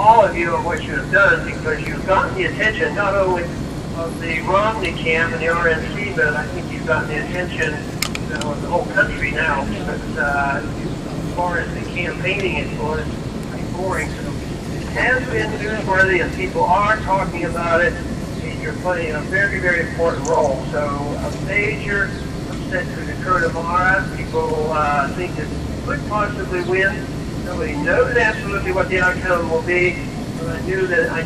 all of you on what you have done, because you've gotten the attention not only of the Romney camp and the RNC, but I think you've gotten the attention of the whole country now. Because as far as the campaigning influence, it's pretty boring. So it has been newsworthy, and people are talking about it. And you're playing a very, very important role. So a major upset to Dakota tomorrow. People think that could possibly win. Nobody knows absolutely what the outcome will be, but I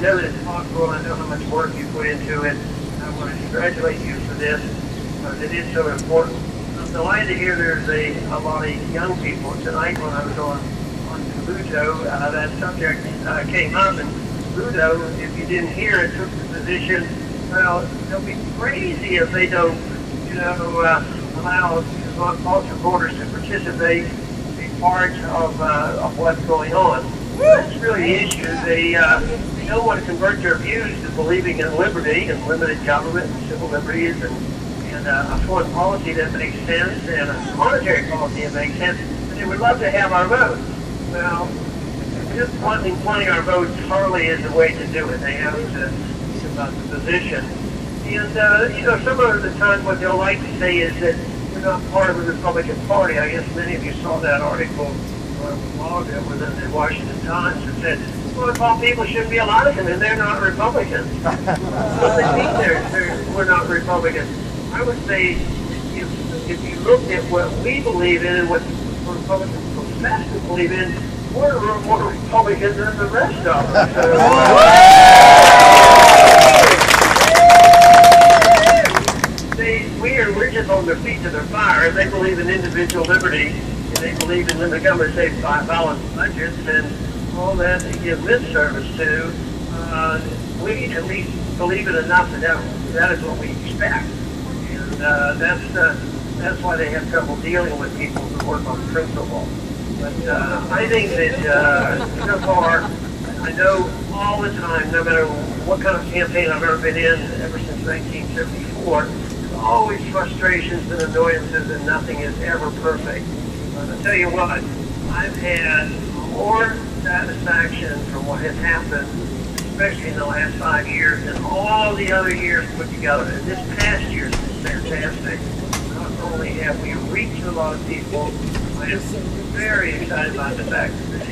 know that it's possible. I know how much work you put into it. I want to congratulate you for this, because it is so important. I'm delighted to hear there's a lot of young people. Tonight when I was on Pluto, that subject came up, and Pluto, if you didn't hear it, took the position, well, they'll be crazy if they don't, allow culture voters to participate, part of what's going on. That's really the issue. They don't want to convert their views to believing in liberty and limited government and civil liberties and a foreign policy that makes sense and a monetary policy that makes sense. And they would love to have our vote. Well, just wanting our votes hardly is the way to do it. They have to think about the position. And, some of the time what they'll like to say is that we're not part of the Republican Party. I guess many of you saw that article or blog that was in the Washington Times that said, well, if all people shouldn't be allowed to come in, they're not Republicans. What do they mean we're not Republicans? I would say if you looked at what we believe in and what Republicans profess to believe in, we're more Republicans than the rest of them. We're just on their feet to their fire. If they believe in individual liberty and they believe in limited government, say balanced budgets and all that they give lip service to, we at least believe it enough that is what we expect. And that's why they have trouble dealing with people who work on principle. But I think that so far, I know all the time, no matter what kind of campaign I've ever been in, ever since 1974, always frustrations and annoyances, and nothing is ever perfect. But I'll tell you what, I've had more satisfaction from what has happened, especially in the last 5 years, than all the other years put together. And this past year has been fantastic. Not only have we reached a lot of people, I am very excited about the fact that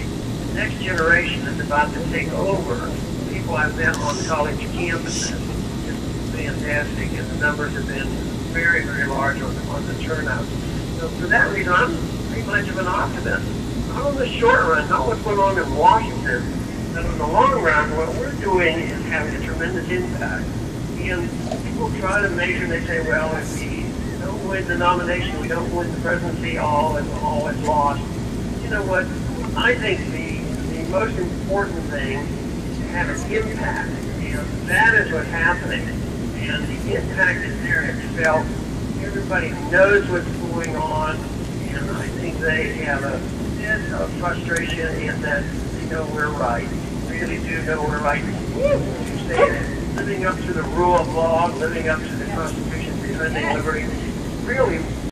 the next generation is about to take over. People I've met on college campuses, fantastic, and the numbers have been very, very large on the turnout. So for that reason, I'm pretty much of an optimist. Not on the short run, not what's going on in Washington, but in the long run, what we're doing is having a tremendous impact. And people try to measure, and they say, well, if we don't win the nomination, we don't win the presidency, all is lost. You know what? I think the most important thing is to have an impact. And that is what's happening. And the impact is there. It's felt. Everybody knows what's going on, and I think they have a bit of frustration in that they know we're right. They really do know we're right. You say living up to the rule of law, living up to the Constitution, defending liberty, really